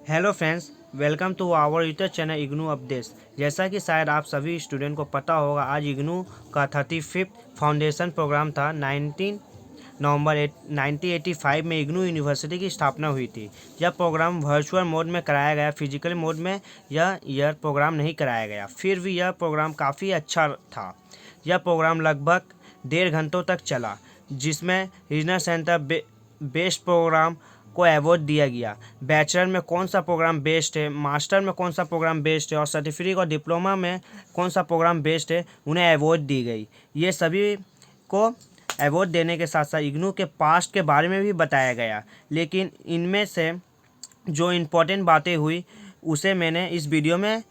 Hello friends, welcome to our YouTube channel IGNOU updates. जैसा कि शायद आप सभी स्टूडेंट को पता होगा, आज इग्नू का 35th फाउंडेशन प्रोग्राम था। 19 नवंबर 1985 में इग्नू यूनिवर्सिटी की स्थापना हुई थी। यह प्रोग्राम वर्चुअल मोड में कराया गया, फिजिकल मोड में यह प्रोग्राम नहीं कराया गया। फिर भी यह प्रोग्राम काफ़ी अच्छा था। यह प्रोग्राम लगभग 1.5 घंटों तक चला, जिसमें रीजनल सेंटर बेस्ट प्रोग्राम को अवार्ड दिया गया। बैचलर में कौन सा प्रोग्राम बेस्ट है, मास्टर में कौन सा प्रोग्राम बेस्ट है और सर्टिफिकेट और डिप्लोमा में कौन सा प्रोग्राम बेस्ट है, उन्हें अवार्ड दी गई। ये सभी को अवार्ड देने के साथ साथ इग्नू के पास्ट के बारे में भी बताया गया, लेकिन इनमें से जो इम्पोर्टेंट बातें हुई उसे मैंने इस वीडियो में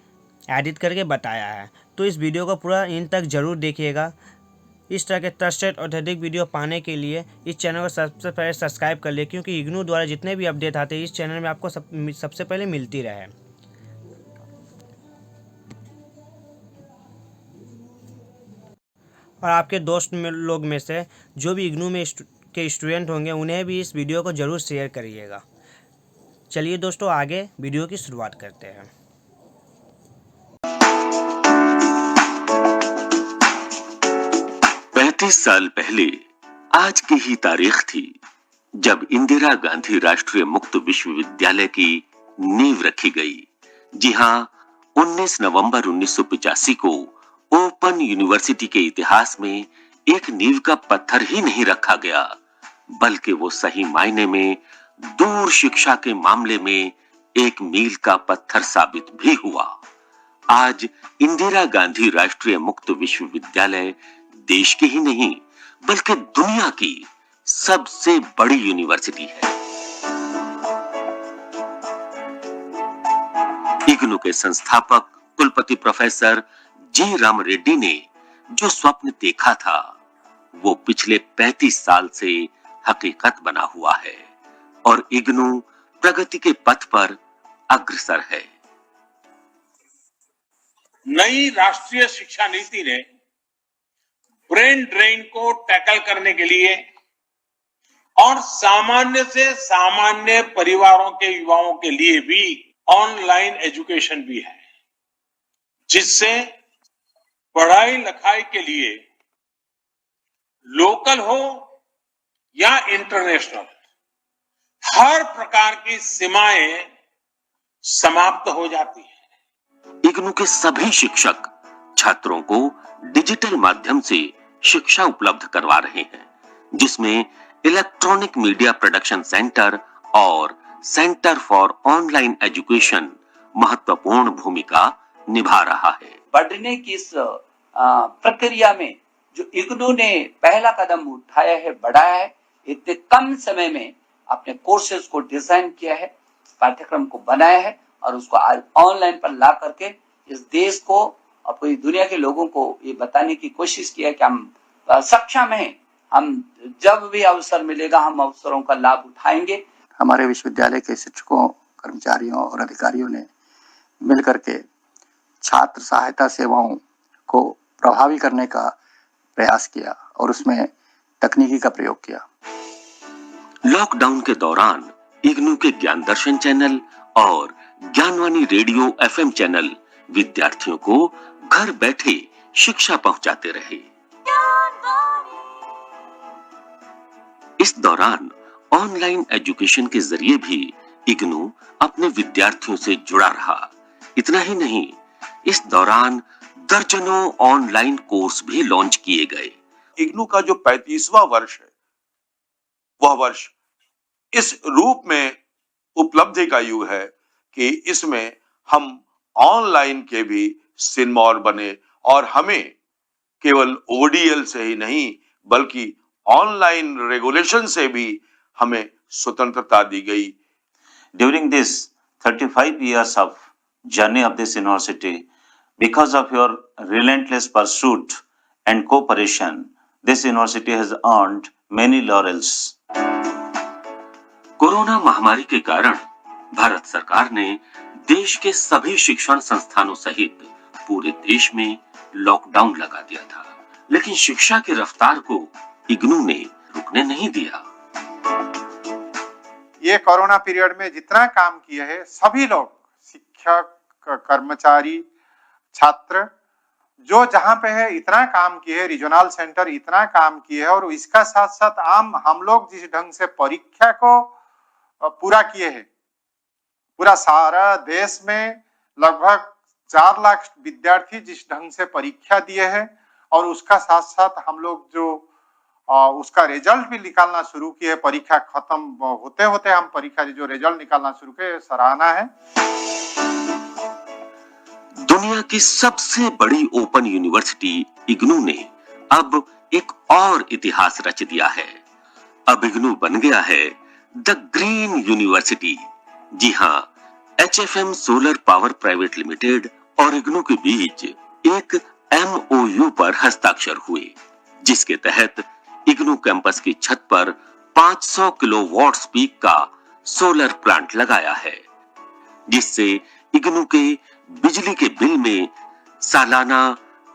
एडिट करके बताया है। तो इस वीडियो को पूरा इन तक ज़रूर देखिएगा। इस तरह के ट्रस्टेड और अधिक वीडियो पाने के लिए इस चैनल को सबसे पहले सब्सक्राइब कर ले, क्योंकि इग्नू द्वारा जितने भी अपडेट आते हैं इस चैनल में आपको सबसे पहले मिलती रहे। और आपके दोस्त लोग में से जो भी इग्नू में के स्टूडेंट होंगे उन्हें भी इस वीडियो को ज़रूर शेयर करिएगा। चलिए दोस्तों, आगे वीडियो की शुरुआत करते हैं। 35 साल पहले आज की ही तारीख थी जब इंदिरा गांधी राष्ट्रीय मुक्त विश्वविद्यालय की नींव रखी गई। जी हां, 19 नवंबर 1985 को ओपन यूनिवर्सिटी के इतिहास में एक नींव का पत्थर ही नहीं रखा गया, बल्कि वो सही मायने में दूर शिक्षा के मामले में एक मील का पत्थर साबित भी हुआ। आज इंदिरा गांधी राष्ट्रीय मुक्त विश्वविद्यालय देश की ही नहीं बल्कि दुनिया की सबसे बड़ी यूनिवर्सिटी है। इग्नू के संस्थापक कुलपति प्रोफेसर जी राम रेड्डी ने जो स्वप्न देखा था वो पिछले 35 साल से हकीकत बना हुआ है और इग्नू प्रगति के पथ पर अग्रसर है। नई राष्ट्रीय शिक्षा नीति ने ब्रेन ड्रेन को टैकल करने के लिए और सामान्य से सामान्य परिवारों के युवाओं के लिए भी ऑनलाइन एजुकेशन भी है, जिससे पढ़ाई लिखाई के लिए लोकल हो या इंटरनेशनल हर प्रकार की सीमाएं समाप्त हो जाती है। इग्नू के सभी शिक्षक छात्रों को डिजिटल माध्यम से शिक्षा उपलब्ध करवा रहे हैं, जिसमें इलेक्ट्रॉनिक मीडिया प्रोडक्शन सेंटर और सेंटर फॉर ऑनलाइन एजुकेशन महत्वपूर्ण भूमिका निभा रहा है। बढ़ने की इस प्रक्रिया में जो इग्नू ने पहला कदम उठाया है, बढ़ाया है, इतने कम समय में अपने कोर्सेज को डिजाइन किया है, पाठ्यक्रम को बनाया है और उसको आज ऑनलाइन पर ला करके इस देश को और पूरी दुनिया के लोगों को ये बताने की कोशिश की है कि हम सक्षम हैं, हम जब भी अवसर मिलेगा हम अवसरों का लाभ उठाएंगे। हमारे विश्वविद्यालय के शिक्षकों, कर्मचारियों और अधिकारियों ने मिलकर के छात्र सहायता सेवाओं को प्रभावी करने का प्रयास किया और उसमें तकनीकी का प्रयोग किया। लॉकडाउन के दौरान इग्नू के ज्ञान दर्शन चैनल और ज्ञानवाणी रेडियो FM चैनल विद्यार्थियों को घर बैठे शिक्षा पहुंचाते रहे। इस दौरान ऑनलाइन एजुकेशन के जरिए भी इग्नू अपने विद्यार्थियों से जुड़ा रहा। इतना ही नहीं, इस दौरान दर्जनों ऑनलाइन कोर्स भी लॉन्च किए गए। इग्नू का जो 35वां वर्ष है वह वर्ष इस रूप में उपलब्धि का युग है कि इसमें हम ऑनलाइन के भी सिरमौर बने और हमें केवल ODL से ही नहीं बल्कि ऑनलाइन रेगुलेशन से भी हमें स्वतंत्रता दी गई। During this 35 years of journey of this university, because of your relentless pursuit and cooperation, this university has earned many laurels. Corona महामारी के कारण भारत सरकार ने देश के सभी शिक्षण संस्थानों सहित पूरे देश में लॉकडाउन लगा दिया था, लेकिन शिक्षा की रफ्तार को इग्नू ने रुकने नहीं दिया। ये कोरोना पीरियड में जितना काम किए हैं सभी लोग, शिक्षक, कर्मचारी, छात्र, जो जहां पे है इतना काम किए है, रीजनल सेंटर इतना काम किए है, और इसका साथ साथ हम लोग जिस ढंग से परीक्षा को पूरा किए हैं, पूरा सारा देश में लगभग 4 लाख विद्यार्थी जिस ढंग से परीक्षा दिए हैं, और उसका साथ साथ हम लोग जो उसका रिजल्ट भी निकालना शुरू किए, परीक्षा खत्म होते होते हम परीक्षा जो रिजल्ट निकालना शुरू किए, सराहना है। दुनिया की सबसे बड़ी ओपन यूनिवर्सिटी इग्नू ने अब एक और इतिहास रच दिया है। अब इग्नू बन गया है द ग्रीन यूनिवर्सिटी। जी हां, HFM solar power private limited और इग्नू के बीच एक MOU पर हस्ताक्षर हुए, जिसके तहत इग्नू कैंपस की छत पर 500 किलोवाट पीक का सोलर प्लांट लगाया है, जिससे इग्नू के बिजली के बिल में सालाना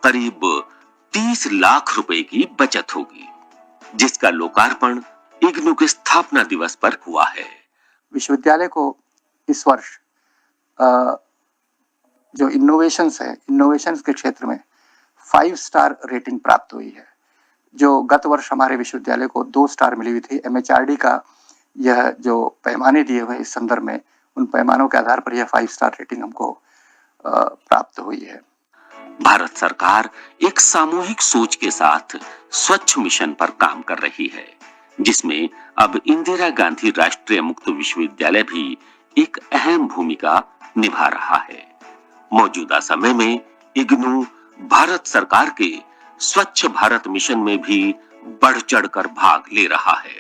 करीब 30 लाख रुपए की बचत होगी, जिसका लोकार्पण इग्नू के स्थापना दिवस पर हुआ है। विश्वविद्यालय को इस वर्ष जो इनोवेशंस के क्षेत्र में 5 स्टार रेटिंग प्राप्त हुई है, जो गत वर्ष हमारे विश्वविद्यालय को 2 स्टार मिली हुई थी। MHRD का यह जो पैमाने दिए हुए इस संदर्भ में, उन पैमानों के आधार पर यह 5 स्टार रेटिंग हमको प्राप्त हुई है। भारत सरकार एक सामूहिक सोच के साथ स्वच्छ मिशन पर काम कर रही है, जिसमें अब इंदिरा गांधी राष्ट्रीय मुक्त विश्वविद्यालय भी एक अहम भूमिका निभा रहा है। मौजूदा समय में इग्नू भारत सरकार के स्वच्छ भारत मिशन में भी बढ़ चढ़कर भाग ले रहा है।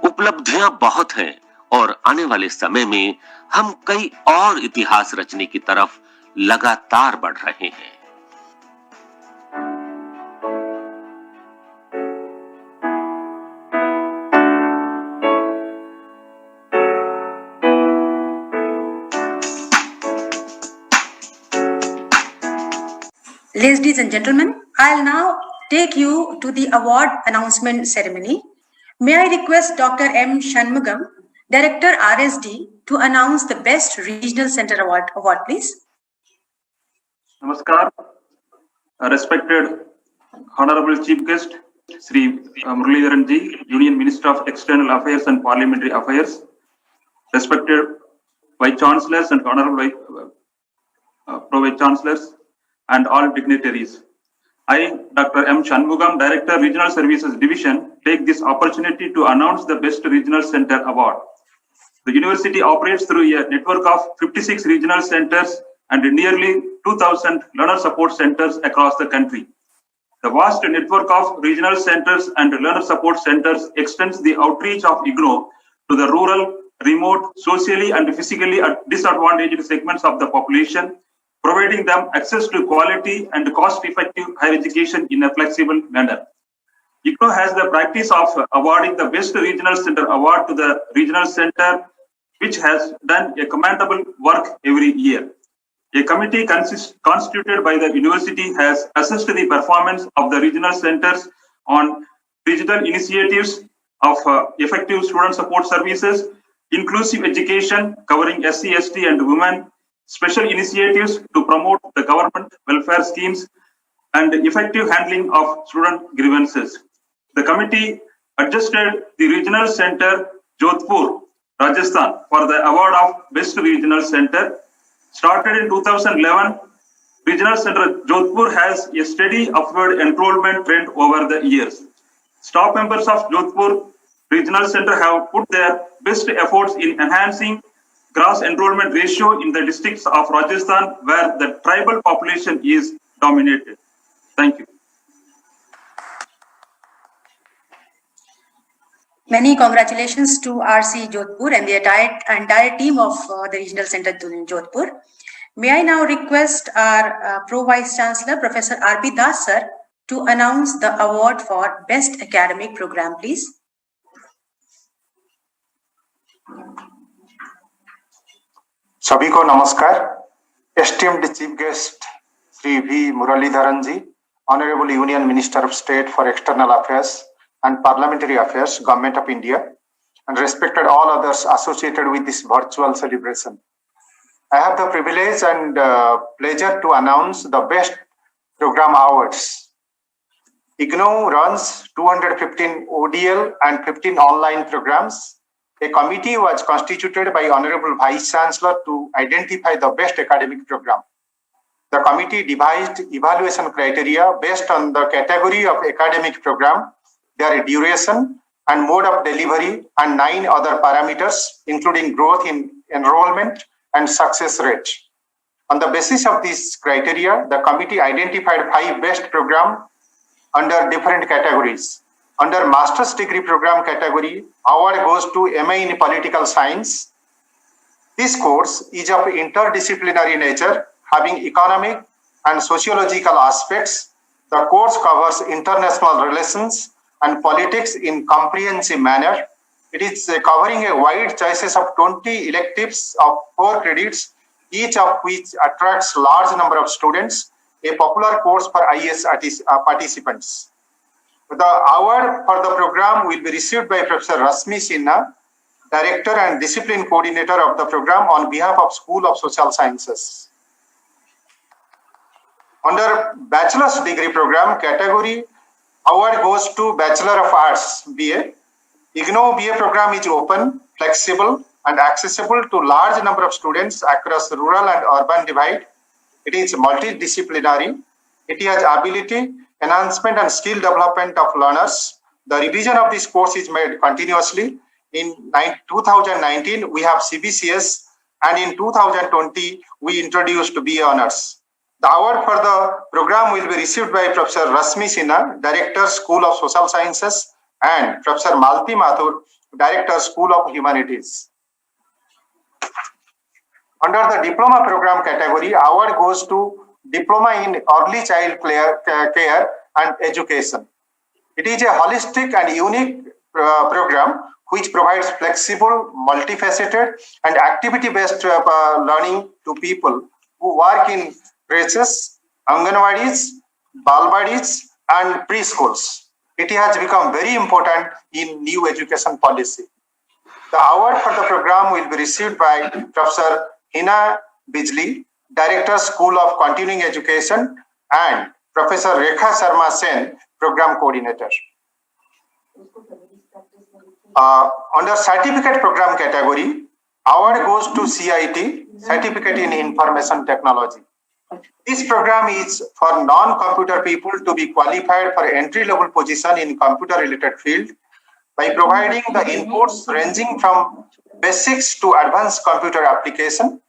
उपलब्धियां बहुत हैं और आने वाले समय में हम कई और इतिहास रचने की तरफ लगातार बढ़ रहे हैं। Ladies and gentlemen, I'll now take you to the award announcement ceremony. May I request Dr. M. Shanmugam, Director RSD, to announce the Best Regional Center Award, please. Namaskar. Respected Honorable Chief Guest, Sri Muralidharan Ji, Union Minister of External Affairs and Parliamentary Affairs. Respected Vice Chancellors and Honorable Pro Vice Chancellors, and all dignitaries. I, Dr. M. Shanmugam, Director, Regional Services Division, take this opportunity to announce the Best Regional Center Award. The university operates through a network of 56 regional centers and nearly 2,000 learner support centers across the country. The vast network of regional centers and learner support centers extends the outreach of IGNOU to the rural, remote, socially and physically disadvantaged segments of the population, providing them access to quality and cost-effective higher education in a flexible manner. IGNOU has the practice of awarding the Best Regional Center Award to the regional center, which has done a commendable work every year. A committee constituted by the university has assessed the performance of the regional centers on digital initiatives of effective student support services, inclusive education covering SC, ST and women, special initiatives to promote the government welfare schemes, and effective handling of student grievances. The committee adjusted the regional center Jodhpur, Rajasthan for the award of Best Regional Center. Started in 2011, Regional Center Jodhpur has a steady upward enrollment trend over the years. Staff members of Jodhpur Regional Center have put their best efforts in enhancing gross enrollment ratio in the districts of Rajasthan where the tribal population is dominated. Thank you. Many congratulations to RC Jodhpur and the entire team of the Regional Center in Jodhpur. May I now request our Pro Vice Chancellor, Professor R.P. Das sir, to announce the award for Best Academic Program, please. सभी को नमस्कार। Esteemed Chief Guest Sri V. Muralidharan Ji, Honorable Union Minister of State for External Affairs and Parliamentary Affairs, Government of India, and respected all others associated with this virtual celebration. I have the privilege and pleasure to announce the best program awards. IGNOU runs 215 ODL and 15 online programs. A committee was constituted by Honorable Vice Chancellor to identify the best academic program. The committee devised evaluation criteria based on the category of academic program, their duration and mode of delivery, and 9 other parameters, including growth in enrollment and success rate. On the basis of these criteria, the committee identified 5 best programs under different categories. Under Master's Degree Program category, award goes to MA in Political Science. This course is of interdisciplinary nature, having economic and sociological aspects. The course covers international relations and politics in comprehensive manner. It is covering a wide choices of 20 electives of 4 credits, each of which attracts large number of students, a popular course for IAS participants. The award for the program will be received by Professor Rasmi Sinha, Director and Discipline Coordinator of the program on behalf of School of Social Sciences. Under Bachelor's Degree Program category, award goes to Bachelor of Arts BA. IGNOU BA program is open, flexible, and accessible to large number of students across rural and urban divide. It is multidisciplinary. It has ability, enhancement, and skill development of learners. The revision of this course is made continuously. In 2019, we have CBCS, and in 2020, we introduced BA Honors. The award for the program will be received by Professor Rasmi Sinha, Director, School of Social Sciences, and Professor Malti Mathur, Director, School of Humanities. Under the Diploma Program category, award goes to Diploma in Early Child Care and Education. It is a holistic and unique program which provides flexible, multifaceted, and activity-based learning to people who work in creches, Anganwadis, Balwadis, and preschools. It has become very important in new education policy. The award for the program will be received by Professor Hina Bijli, Director, School of Continuing Education, and Professor Rekha Sharma Sen, Program Coordinator. Under Certificate Program category, award goes to CIT, Certificate in Information Technology. This program is for non-computer people to be qualified for entry-level position in computer-related field by providing the inputs ranging from basics to advanced computer application.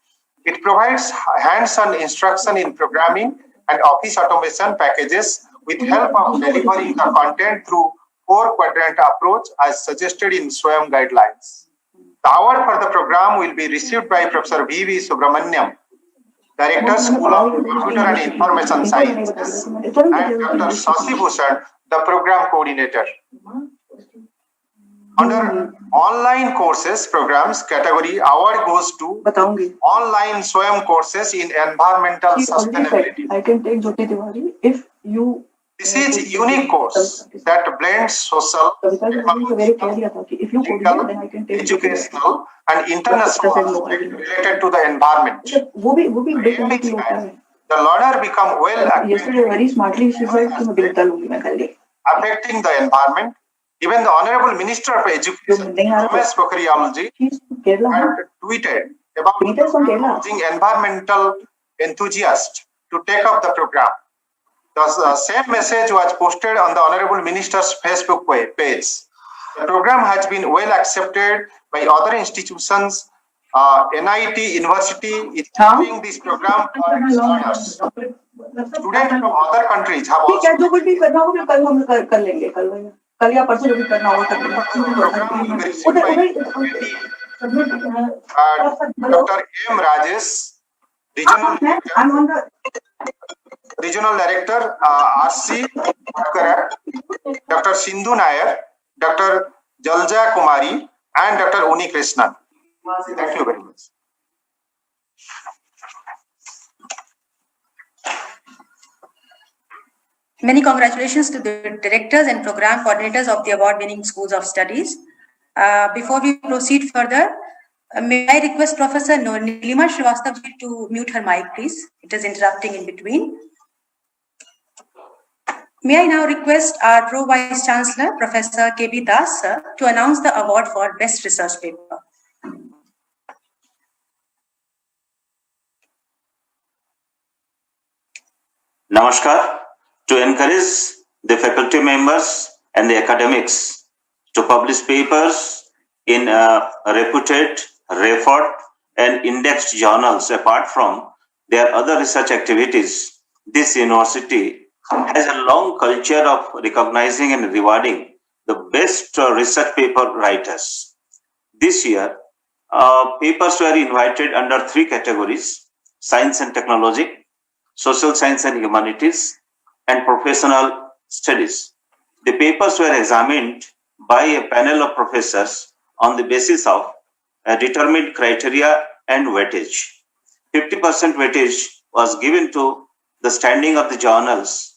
It provides hands-on instruction in programming and office automation packages with help of delivering the content through 4-quadrant approach as suggested in SWAYAM guidelines. The award for the program will be received by Professor V.V. Subramaniam, Director, School of Computer and Information Sciences, and Dr. Shashi Bhushan, the Program Coordinator. Under online courses programs category, award goes to online SWAYAM courses in environmental sustainability. I can take Jyoti Tiwari if you. This is a unique course that blends social, educational, and international aspects related to the environment. The learner become well affecting the environment. Even the Honorable Minister of Education, Ramesh Pokhriyal ji, had tweeted about encouraging environmental enthusiasts to take up the program. The same message was posted on the Honorable Minister's Facebook page. The program has been well accepted by other institutions. NIT University is doing this program for its learners. Students from other countries have also. कल या परसों जो भी करना होगा Dr. M. Rajesh, Regional Director, RC, Dr. Sindhu Nair, Dr. Jalja Kumari, and Dr. Uni Krishnan. Thank you very much. Many congratulations to the directors and program coordinators of the award-winning schools of studies. Before we proceed further, may I request Professor Nilima Srivastava to mute her mic, please? It is interrupting in between. May I now request our Pro Vice Chancellor, Professor KB Das, sir, to announce the award for Best Research Paper. Namaskar. To encourage the faculty members and the academics to publish papers in reputed, referred and indexed journals apart from their other research activities, this university has a long culture of recognizing and rewarding the best research paper writers. This year, papers were invited under 3 categories: science and technology, social science and humanities, and professional studies. The papers were examined by a panel of professors on the basis of a determined criteria and weightage. 50% weightage was given to the standing of the journals,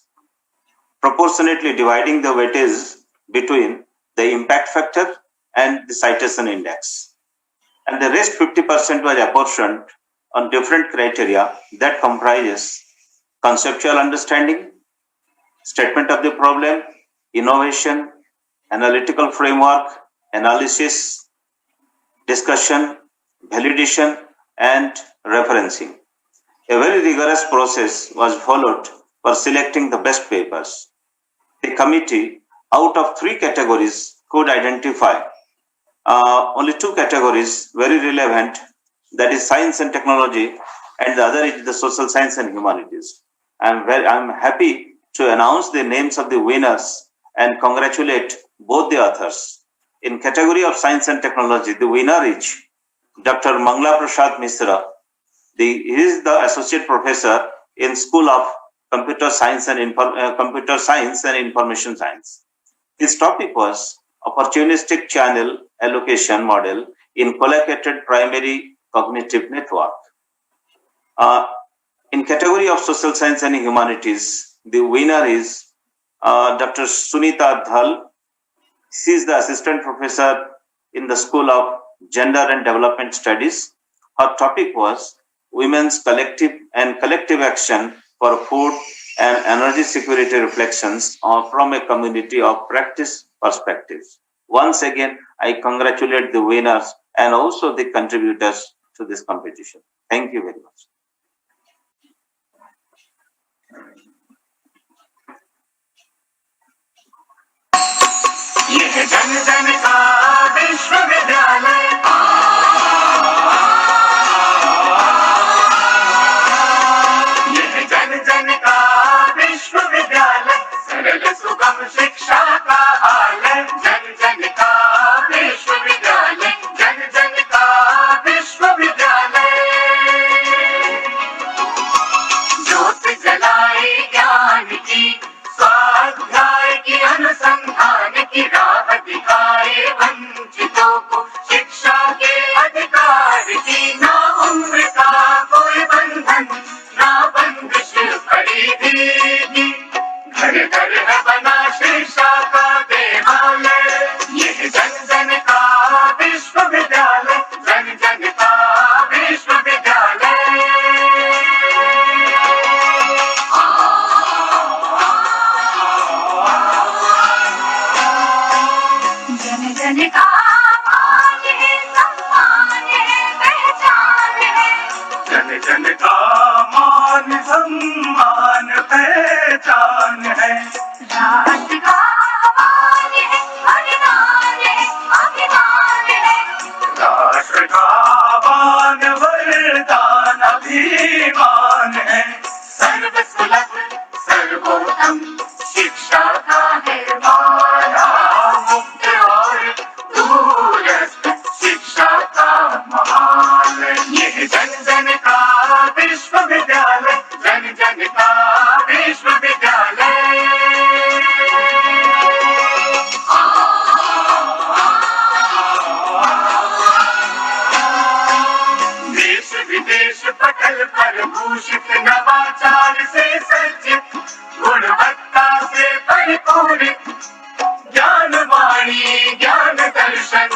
proportionately dividing the weightage between the impact factor and the citation index. And the rest 50% was apportioned on different criteria that comprises conceptual understanding, statement of the problem, innovation, analytical framework, analysis, discussion, validation, and referencing. A very rigorous process was followed for selecting the best papers. The committee, out of 3 categories, could identify only 2 categories very relevant, that is science and technology, and the other is the social science and humanities. I'm happy to announce the names of the winners and congratulate both the authors. In category of science and technology, the winner is Dr. Mangla Prasad Misra. He is the associate professor in School of Computer Science and Information Science. His topic was opportunistic channel allocation model in collocated primary cognitive network. In category of social science and humanities, the winner is Dr. Sunita Dhal. She is the assistant professor in the School of Gender and Development Studies. Her topic was women's collective action for food and energy security reflections from a community of practice perspective. Once again, I congratulate the winners and also the contributors to this competition. Thank you very much. यह जन जन का विश्वविद्यालय, यह जन जन का विश्वविद्यालय, सरल सुगम शिक्षा का आलय। जन जन का विश्वविद्यालय, जन जन का विश्वविद्यालय। ज्योत जलाए ज्ञान की, स्वाध्याय की, अनुसंधान की राह दिखाए वंचितों को, शिक्षा के अधिकार की। ना उम्र का कोई बंधन, ना बंदिश परिधि, घर घर है बना शिक्षा का देवालय। यह जन जन का विश्वविद्यालय, जन जन का विश्वविद्यालय। जन जन का मान है, सम्मान है, पहचान है। जन जन का मान, सम्मान, पहचान है। राष्ट्र का मान है, वरदान है, अभिमान है। राष्ट्र का मान, वरदान, अभिमान है। सर्वसुलभ सर्वोत्तम शिक्षा का है माला, मुक्त और दूरस्थ शिक्षा का महाल। यह जन जन का विश्वविद्यालय, जन जन का विश्वविद्यालय। देश विदेश पटल पर भूषित, नवाचार से सज्जित, गुणवत्ता से परिपूरित, ज्ञान वाणी ज्ञान दर्शन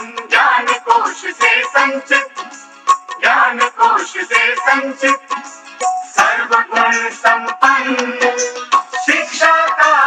कोश से संचित सर्वगुण संपन्न शिक्षा का